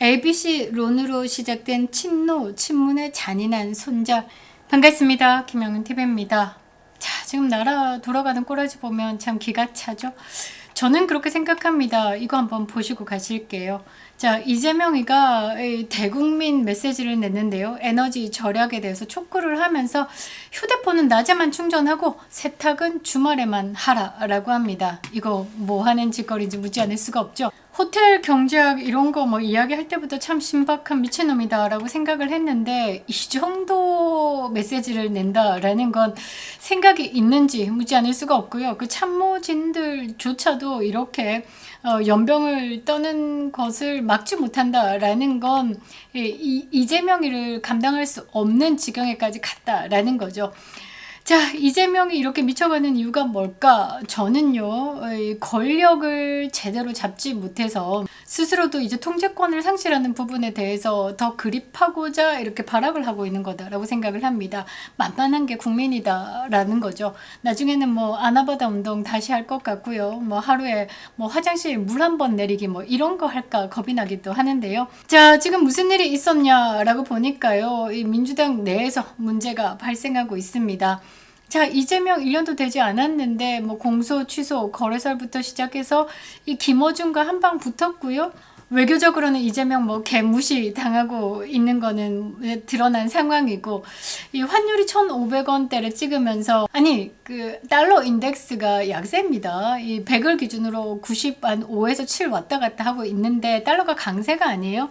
ABC론으로 시작된 친노, 친문의 잔인한 손절. 반갑습니다. 김영은TV입니다. 자, 지금 나라 돌아가는 꼬라지 보면 참 기가 차죠? 저는 그렇게 생각합니다. 이거 한번 보시고 가실게요. 자, 이재명이가 대국민 메시지를 냈는데요. 에너지 절약에 대해서 촉구를 하면서 휴대폰은 낮에만 충전하고 세탁은 주말에만 하라라고 합니다. 이거 뭐 하는 짓거리인지 묻지 않을 수가 없죠. 호텔 경제학 이런 거 뭐 이야기할 때부터 참 신박한 미친놈이다 라고 생각을 했는데 이 정도 메시지를 낸다라는 건 생각이 있는지 묻지 않을 수가 없고요. 그 참모진들조차도 이렇게 연병을 떠는 것을 막지 못한다라는 건 이재명이를 감당할 수 없는 지경에까지 갔다라는 거죠. 자, 이재명이 이렇게 미쳐가는 이유가 뭘까? 저는요, 권력을 제대로 잡지 못해서 스스로도 이제 통제권을 상실하는 부분에 대해서 더 그립하고자 이렇게 발악을 하고 있는 거다라고 생각을 합니다. 만만한 게 국민이다라는 거죠. 나중에는 뭐 아나바다 운동 다시 할 것 같고요. 뭐 하루에 뭐 화장실 물 한 번 내리기 뭐 이런 거 할까 겁이 나기도 하는데요. 자, 지금 무슨 일이 있었냐라고 보니까요, 이 민주당 내에서 문제가 발생하고 있습니다. 자, 이재명 1년도 되지 않았는데 뭐 공소 취소 거래설부터 시작해서 이 김어준과 한방 붙었고요. 외교적으로는 이재명 뭐 개무시 당하고 있는 거는 드러난 상황이고, 이 환율이 1,500원대를 찍으면서 아니 그 달러 인덱스가 약세입니다. 이 100을 기준으로 95에서 7 왔다 갔다 하고 있는데 달러가 강세가 아니에요.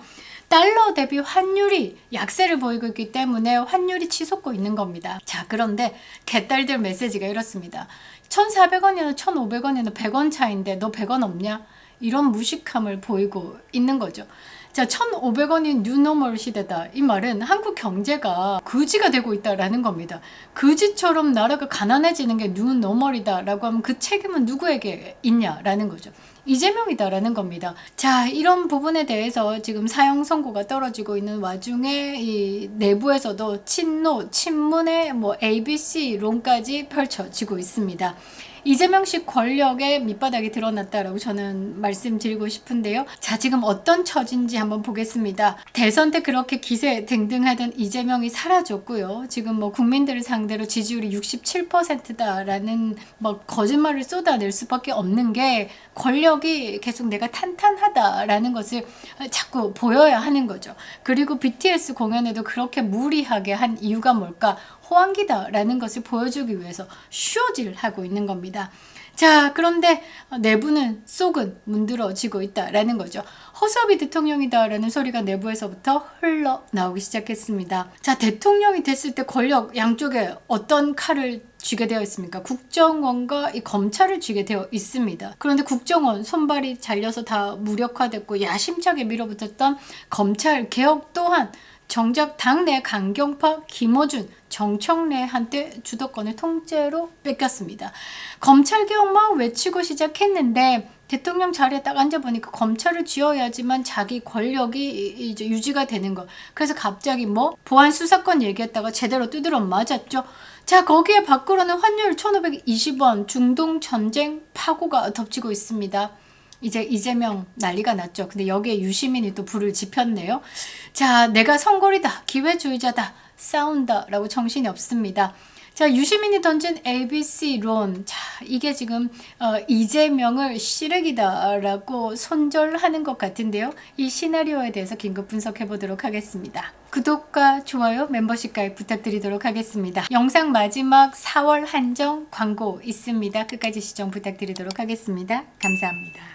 달러 대비 환율이 약세를 보이고 있기 때문에 환율이 치솟고 있는 겁니다. 자, 그런데 개딸들 메시지가 이렇습니다. 1,400원이나 1,500원이나 100원 차인데 너 100원 없냐? 이런 무식함을 보이고 있는 거죠. 자, 1,500원이 뉴노멀 시대다. 이 말은 한국 경제가 거지가 되고 있다라는 겁니다. 거지처럼 나라가 가난해지는 게 뉴노멀이다라고 하면 그 책임은 누구에게 있냐라는 거죠. 이재명이다라는 겁니다. 자, 이런 부분에 대해서 지금 사형 선고가 떨어지고 있는 와중에 이 내부에서도 친노, 친문의 뭐 ABC론까지 펼쳐지고 있습니다. 이재명 씨 권력의 밑바닥이 드러났다라고 저는 말씀드리고 싶은데요. 자, 지금 어떤 처지인지 한번 보겠습니다. 대선 때 그렇게 기세 등등하던 이재명이 사라졌고요. 지금 뭐 국민들을 상대로 지지율이 67%다라는 뭐 거짓말을 쏟아낼 수밖에 없는 게 권력이 계속 내가 탄탄하다라는 것을 자꾸 보여야 하는 거죠. 그리고 BTS 공연에도 그렇게 무리하게 한 이유가 뭘까? 호황기다라는 것을 보여주기 위해서 쇼질을 하고 있는 겁니다. 자, 그런데 내부는 속은 문드러지고 있다라는 거죠. 허수아비 대통령이다라는 소리가 내부에서부터 흘러나오기 시작했습니다. 자, 대통령이 됐을 때 권력 양쪽에 어떤 칼을 쥐게 되어 있습니까? 국정원과 이 검찰을 쥐게 되어 있습니다. 그런데 국정원 손발이 잘려서 다 무력화됐고 야심차게 밀어붙였던 검찰 개혁 또한 정작 당내 강경파 김어준, 정청래한테 주도권을 통째로 뺏겼습니다. 검찰개혁 막 외치고 시작했는데 대통령 자리에 딱 앉아보니까 검찰을 쥐어야지만 자기 권력이 이제 유지가 되는 거. 그래서 갑자기 뭐 보안 수사권 얘기했다가 제대로 두드러 맞았죠. 자, 거기에 밖으로는 환율 1,520원, 중동 전쟁 파고가 덮치고 있습니다. 이제 이재명 난리가 났죠. 근데 여기에 유시민이 또 불을 지폈네요. 자, 내가 성골이다, 기회주의자다, 싸운다 라고 정신이 없습니다. 자, 유시민이 던진 ABC론. 자, 이게 지금 이재명을 시래기다 라고 손절하는 것 같은데요. 이 시나리오에 대해서 긴급 분석해 보도록 하겠습니다. 구독과 좋아요, 멤버십 가입 부탁드리도록 하겠습니다. 영상 마지막 4월 한정 광고 있습니다. 끝까지 시청 부탁드리도록 하겠습니다. 감사합니다.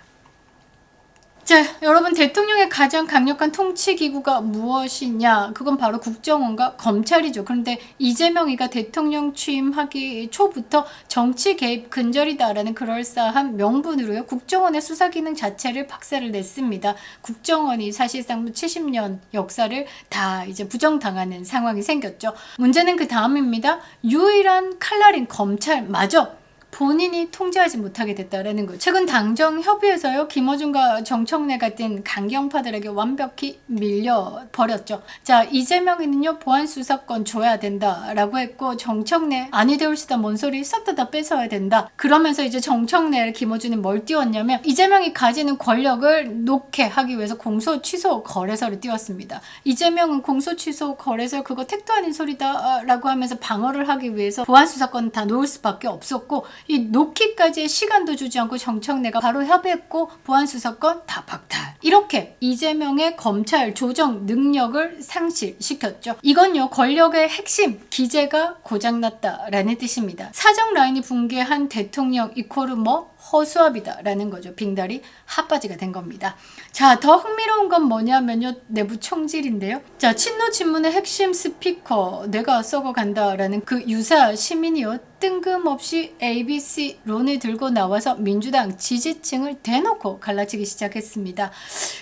자, 여러분, 대통령의 가장 강력한 통치기구가 무엇이냐? 그건 바로 국정원과 검찰이죠. 그런데 이재명이가 대통령 취임하기 초부터 정치 개입 근절이다라는 그럴싸한 명분으로요, 국정원의 수사기능 자체를 박살을 냈습니다. 국정원이 사실상 70년 역사를 다 이제 부정당하는 상황이 생겼죠. 문제는 그 다음입니다. 유일한 칼날인 검찰마저 본인이 통제하지 못하게 됐다라는 거예요. 최근 당정 협의에서요, 김어준과 정청래 같은 강경파들에게 완벽히 밀려버렸죠. 자, 이재명이는요, 보안수사권 줘야 된다라고 했고, 정청래 아니 되올시다 뭔 소리 싹 다 뺏어야 된다. 그러면서 이제 정청래를 김어준이 뭘 띄웠냐면 이재명이 가지는 권력을 놓게 하기 위해서 공소 취소 거래서를 띄웠습니다. 이재명은 공소 취소 거래서 그거 택도 아닌 소리다 라고 하면서 방어를 하기 위해서 보안수사권 다 놓을 수밖에 없었고, 이 놓기까지의 시간도 주지 않고 정청래가 바로 협의했고 보안수사권 다 박탈. 이렇게 이재명의 검찰 조정 능력을 상실시켰죠. 이건요, 권력의 핵심 기제가 고장났다라는 뜻입니다. 사정 라인이 붕괴한 대통령 이코르 뭐 허수아비다 라는 거죠. 빙다리 핫바지가 된 겁니다. 자, 더 흥미로운 건 뭐냐면요, 내부 총질인데요. 자, 친노 친문의 핵심 스피커 내가 썩어간다 라는 그 유사 시민이요, 뜬금없이 ABC론을 들고 나와서 민주당 지지층을 대놓고 갈라치기 시작했습니다.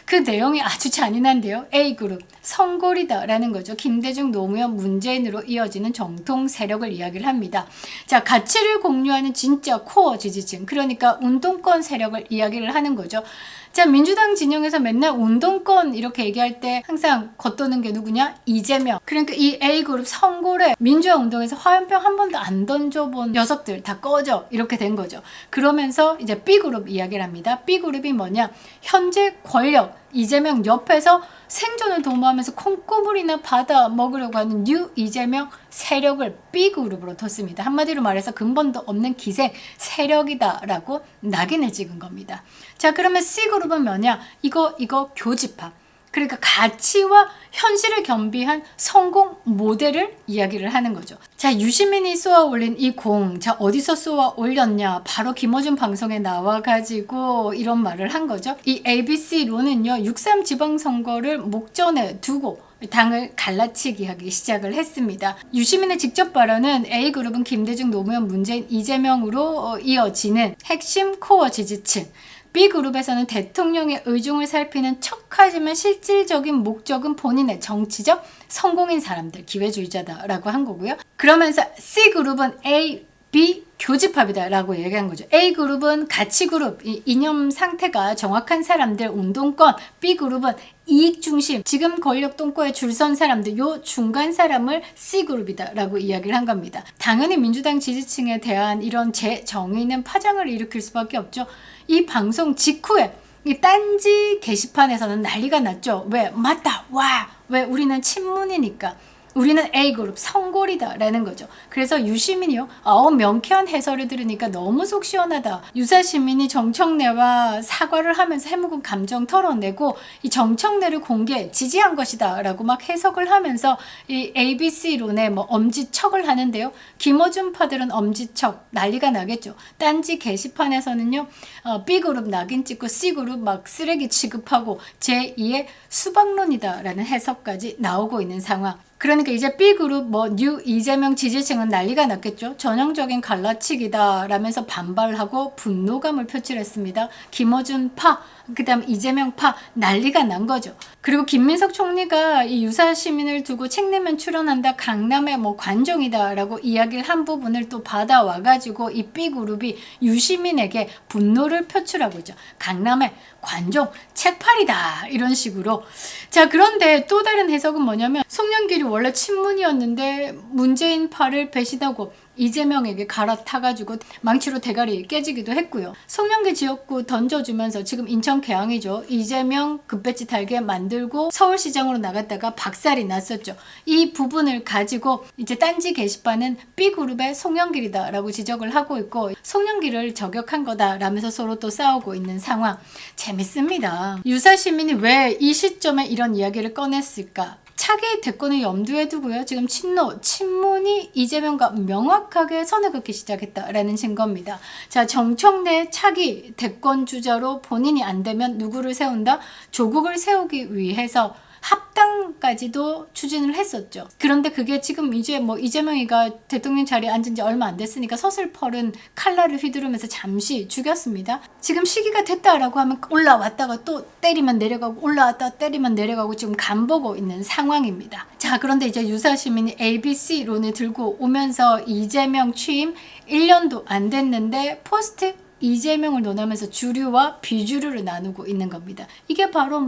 그 내용이 아주 잔인한데요. A그룹 성골이다 라는 거죠. 김대중, 노무현, 문재인으로 이어지는 정통 세력을 이야기를 합니다. 자, 가치를 공유하는 진짜 코어 지지층, 그러니까 운동권 세력을 이야기를 하는 거죠. 자, 민주당 진영에서 맨날 운동권 이렇게 얘기할 때 항상 겉도는 게 누구냐? 이재명. 그러니까 이 A그룹 성골에 민주화 운동에서 화염병 한 번도 안 던져본 녀석들 다 꺼져, 이렇게 된 거죠. 그러면서 이제 B그룹 이야기를 합니다. B그룹이 뭐냐? 현재 권력, 이재명 옆에서 생존을 도모하면서 콩고물이나 받아 먹으려고 하는 뉴 이재명 세력을 B그룹으로 뒀습니다. 한마디로 말해서 근본도 없는 기생 세력이다라고 낙인을 찍은 겁니다. 자, 그러면 C그룹은 뭐냐? 이거 교집합. 그러니까 가치와 현실을 겸비한 성공 모델을 이야기를 하는 거죠. 자, 유시민이 쏘아 올린 이 공, 자, 어디서 쏘아 올렸냐? 바로 김어준 방송에 나와가지고 이런 말을 한 거죠. 이 ABC론은요, 6.3 지방선거를 목전에 두고 당을 갈라치기 하기 시작을 했습니다. 유시민의 직접 발언은 A그룹은 김대중, 노무현, 문재인, 이재명으로 이어지는 핵심 코어 지지층, B그룹에서는 대통령의 의중을 살피는 척하지만 실질적인 목적은 본인의 정치적 성공인 사람들, 기회주의자다라고 한 거고요. 그러면서 C그룹은 A, B 교집합이다 라고 얘기한 거죠. A그룹은 가치그룹, 이념 상태가 정확한 사람들, 운동권, B그룹은 이익 중심, 지금 권력 똥꼬에 줄 선 사람들, 요 중간 사람을 C그룹이다 라고 이야기를 한 겁니다. 당연히 민주당 지지층에 대한 이런 재정의는 파장을 일으킬 수밖에 없죠. 이 방송 직후에 이 딴지 게시판에서는 난리가 났죠. 왜? 맞다! 와! 왜? 우리는 친문이니까. 우리는 A그룹 성골이다 라는 거죠. 그래서 유시민이요, 명쾌한 해설을 들으니까 너무 속 시원하다. 유사시민이 정청래와 사과를 하면서 해묵은 감정 털어내고 이 정청래를 공개 지지한 것이다 라고 막 해석을 하면서 이 ABC론에 뭐 엄지척을 하는데요. 김어준 파들은 엄지척 난리가 나겠죠. 딴지 게시판에서는요, B그룹 낙인 찍고 C그룹 막 쓰레기 취급하고 제2의 수박론이다 라는 해석까지 나오고 있는 상황. 그러니까 이제 B그룹 뉴 이재명 지지층은 난리가 났겠죠. 전형적인 갈라치기다 라면서 반발하고 분노감을 표출했습니다. 김어준 파, 그 다음 이재명 파 난리가 난 거죠. 그리고 김민석 총리가 이 유사 시민을 두고 책 내면 출연한다, 강남의 관종이다 라고 이야기를 한 부분을 또 받아와가지고 이 B그룹이 유시민에게 분노를 표출하고 있죠. 강남의 관종, 책팔이다 이런 식으로. 자, 그런데 또 다른 해석은 뭐냐면 송영길이 원래 친문이었는데 문재인 파를 배신하고 이재명에게 갈아타가지고 망치로 대가리 깨지기도 했고요. 송영길 지역구 던져주면서 지금 인천 계양이죠. 이재명 급배지 달게 만들고 서울시장으로 나갔다가 박살이 났었죠. 이 부분을 가지고 이제 딴지 게시판은 B그룹의 송영길이다 라고 지적을 하고 있고, 송영길을 저격한 거다 라면서 서로 또 싸우고 있는 상황. 재밌습니다. 유사시민이 왜 이 시점에 이런 이야기를 꺼냈을까? 차기 대권을 염두에 두고요. 지금 친노, 친문이 이재명과 명확하게 선을 긋기 시작했다라는 증거입니다. 자, 정청래 차기 대권 주자로 본인이 안 되면 누구를 세운다? 조국을 세우기 위해서 합당까지도 추진을 했었죠. 그런데 그게 지금 이제 이재명이가 대통령 자리에 앉은 지 얼마 안 됐으니까 서슬퍼른 칼날을 휘두르면서 잠시 죽였습니다. 지금 시기가 됐다라고 하면 올라왔다가 또 때리면 내려가고 올라왔다가 때리면 내려가고 지금 간보고 있는 상황입니다. 자, 자, 그런데 이제 유사시민이 ABC론을 들고 오면서 이재명 취임 1년도 안 됐는데 포스트 이재명을 논하면서 주류와 비주류를 나누고 있는 겁니다. 이게 바로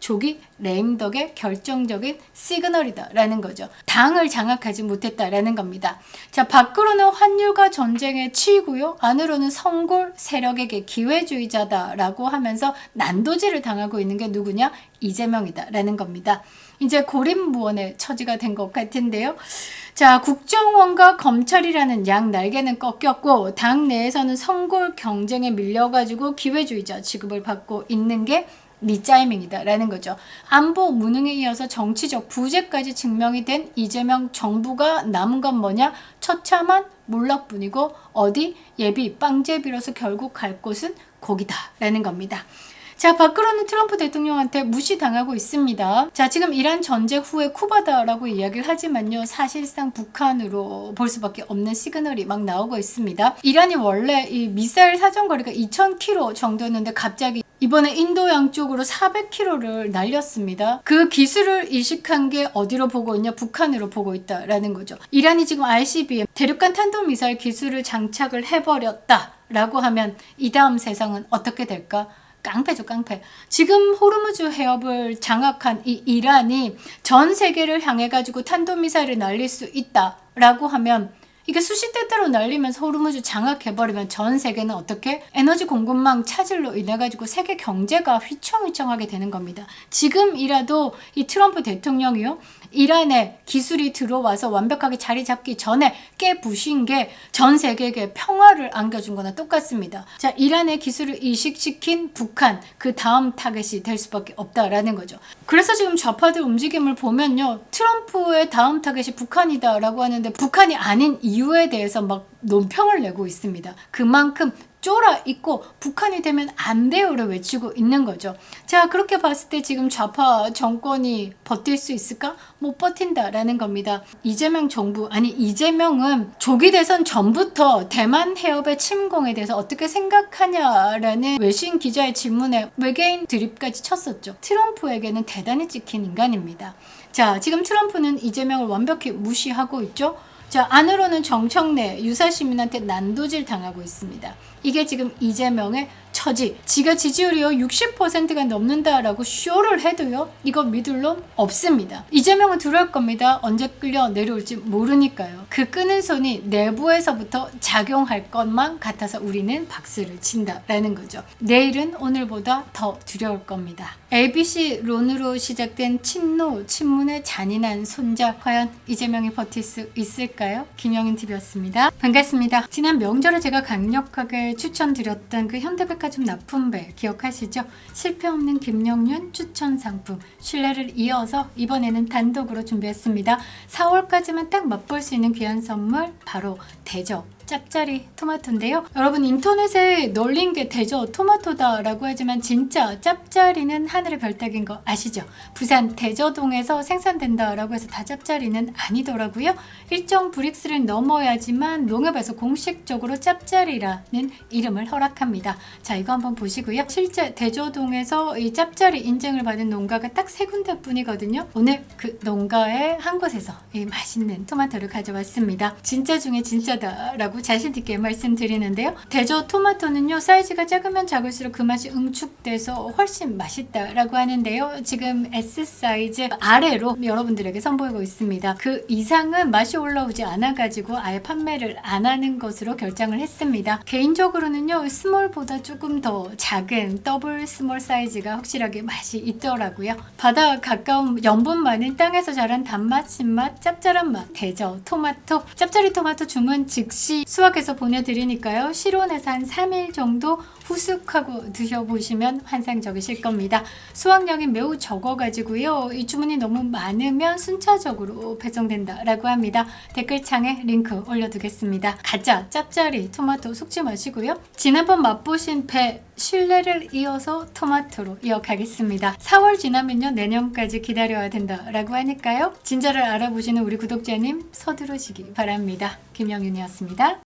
조기 레임덕의 결정적인 시그널이다라는 거죠. 당을 장악하지 못했다라는 겁니다. 자, 밖으로는 환율과 전쟁에 치이고요. 안으로는 성골 세력에게 기회주의자다라고 하면서 난도질을 당하고 있는 게 누구냐? 이재명이다라는 겁니다. 이제 고립무원의 처지가 된 것 같은데요. 자, 국정원과 검찰이라는 양 날개는 꺾였고 당 내에서는 성골 경쟁에 밀려가지고 기회주의자 취급을 받고 있는 게 리짜이밍이다라는 거죠. 안보 무능에 이어서 정치적 부재까지 증명이 된 이재명 정부가 남은 건 뭐냐? 처참한 몰락뿐이고 어디 예비 빵제비로서 결국 갈 곳은 거기다라는 겁니다. 자, 밖으로는 트럼프 대통령한테 무시당하고 있습니다. 자, 지금 이란 전쟁 후에 쿠바다라고 이야기를 하지만요. 사실상 북한으로 볼 수밖에 없는 시그널이 막 나오고 있습니다. 이란이 원래 이 미사일 사정거리가 2000km 정도였는데 갑자기 이번에 인도 양쪽으로 400km를 날렸습니다. 그 기술을 이식한 게 어디로 보고 있냐? 북한으로 보고 있다라는 거죠. 이란이 지금 ICBM 대륙간 탄도미사일 기술을 장착을 해버렸다라고 하면 이 다음 세상은 어떻게 될까? 깡패죠, 깡패. 지금 호르무즈 해협을 장악한 이 이란이 전 세계를 향해 가지고 탄도미사일을 날릴 수 있다라고 하면 이게 수시대대로 날리면서 호르무즈 장악해버리면 전 세계는 어떻게? 에너지 공급망 차질로 인해가지고 세계 경제가 휘청휘청하게 되는 겁니다. 지금이라도 이 트럼프 대통령이요. 이란에 기술이 들어와서 완벽하게 자리 잡기 전에 깨부신 게 전 세계에게 평화를 안겨준 거나 똑같습니다. 자, 이란의 기술을 이식시킨 북한, 그 다음 타겟이 될 수밖에 없다라는 거죠. 그래서 지금 좌파들 움직임을 보면요. 트럼프의 다음 타겟이 북한이다라고 하는데 북한이 아닌 이유에 대해서 막 논평을 내고 있습니다. 그만큼 쫄아 있고 북한이 되면 안 돼요를 외치고 있는 거죠. 자, 그렇게 봤을 때 지금 좌파 정권이 버틸 수 있을까? 못 버틴다라는 겁니다. 이재명 정부, 아니 이재명은 조기 대선 전부터 대만 해협의 침공에 대해서 어떻게 생각하냐라는 외신 기자의 질문에 외계인 드립까지 쳤었죠. 트럼프에게는 대단히 찍힌 인간입니다. 자, 지금 트럼프는 이재명을 완벽히 무시하고 있죠. 자, 안으로는 정청래 유사시민한테 난도질 당하고 있습니다. 이게 지금 이재명의 처지. 지가 지지율이요 60%가 넘는다라고 쇼를 해도요 이거 믿을 놈 없습니다. 이재명은 들어올 겁니다. 언제 끌려 내려올지 모르니까요. 그 끄는 손이 내부에서부터 작용할 것만 같아서 우리는 박수를 친다라는 거죠. 내일은 오늘보다 더 두려울 겁니다. ABC론으로 시작된 친노, 친문의 잔인한 손자, 과연 이재명이 버틸 수 있을까요? 김영윤TV였습니다. 반갑습니다. 지난 명절에 제가 강력하게 추천드렸던 그 현대백화점 납품배 기억하시죠? 실패 없는 김영윤 추천 상품 신뢰를 이어서 이번에는 단독으로 준비했습니다. 4월까지만 딱 맛볼 수 있는 귀한 선물 바로 대저 짭짜리 토마토인데요. 여러분 인터넷에 널린 게 대저 토마토다라고 하지만 진짜 짭짜리는 하늘의 별따기인 거 아시죠? 부산 대저동에서 생산된다라고 해서 다 짭짜리는 아니더라고요. 일정 브릭스를 넘어야지만 농협에서 공식적으로 짭짜리라는 이름을 허락합니다. 자, 이거 한번 보시고요. 실제 대저동에서 이 짭짜리 인증을 받은 농가가 딱 3군데 뿐이거든요. 오늘 그 농가의 한 곳에서 이 맛있는 토마토를 가져왔습니다. 진짜 중에 진짜다라고 자신 있게 말씀드리는데요. 대저 토마토는요 사이즈가 작으면 작을수록 그 맛이 응축돼서 훨씬 맛있다라고 하는데요. 지금 S 사이즈 아래로 여러분들에게 선보이고 있습니다. 그 이상은 맛이 올라오지 않아 가지고 아예 판매를 안 하는 것으로 결정을 했습니다. 개인적으로는요 스몰보다 조금 더 작은 더블 스몰 사이즈가 확실하게 맛이 있더라고요. 바다 가까운 염분 많은 땅에서 자란 단맛, 신맛, 짭짤한 맛 대저 토마토. 짭짜리 토마토 주문 즉시 수확해서 보내드리니까요. 실온에서 한 3일 정도 후숙하고 드셔보시면 환상적이실 겁니다. 수확량이 매우 적어가지고요. 이 주문이 너무 많으면 순차적으로 배송된다라고 합니다. 댓글창에 링크 올려두겠습니다. 가짜 짭짜리 토마토 속지 마시고요. 지난번 맛보신 배 신뢰를 이어서 토마토로 이어가겠습니다. 4월 지나면요 내년까지 기다려야 된다라고 하니까요. 진짜를 알아보시는 우리 구독자님 서두르시기 바랍니다. 김영윤이었습니다.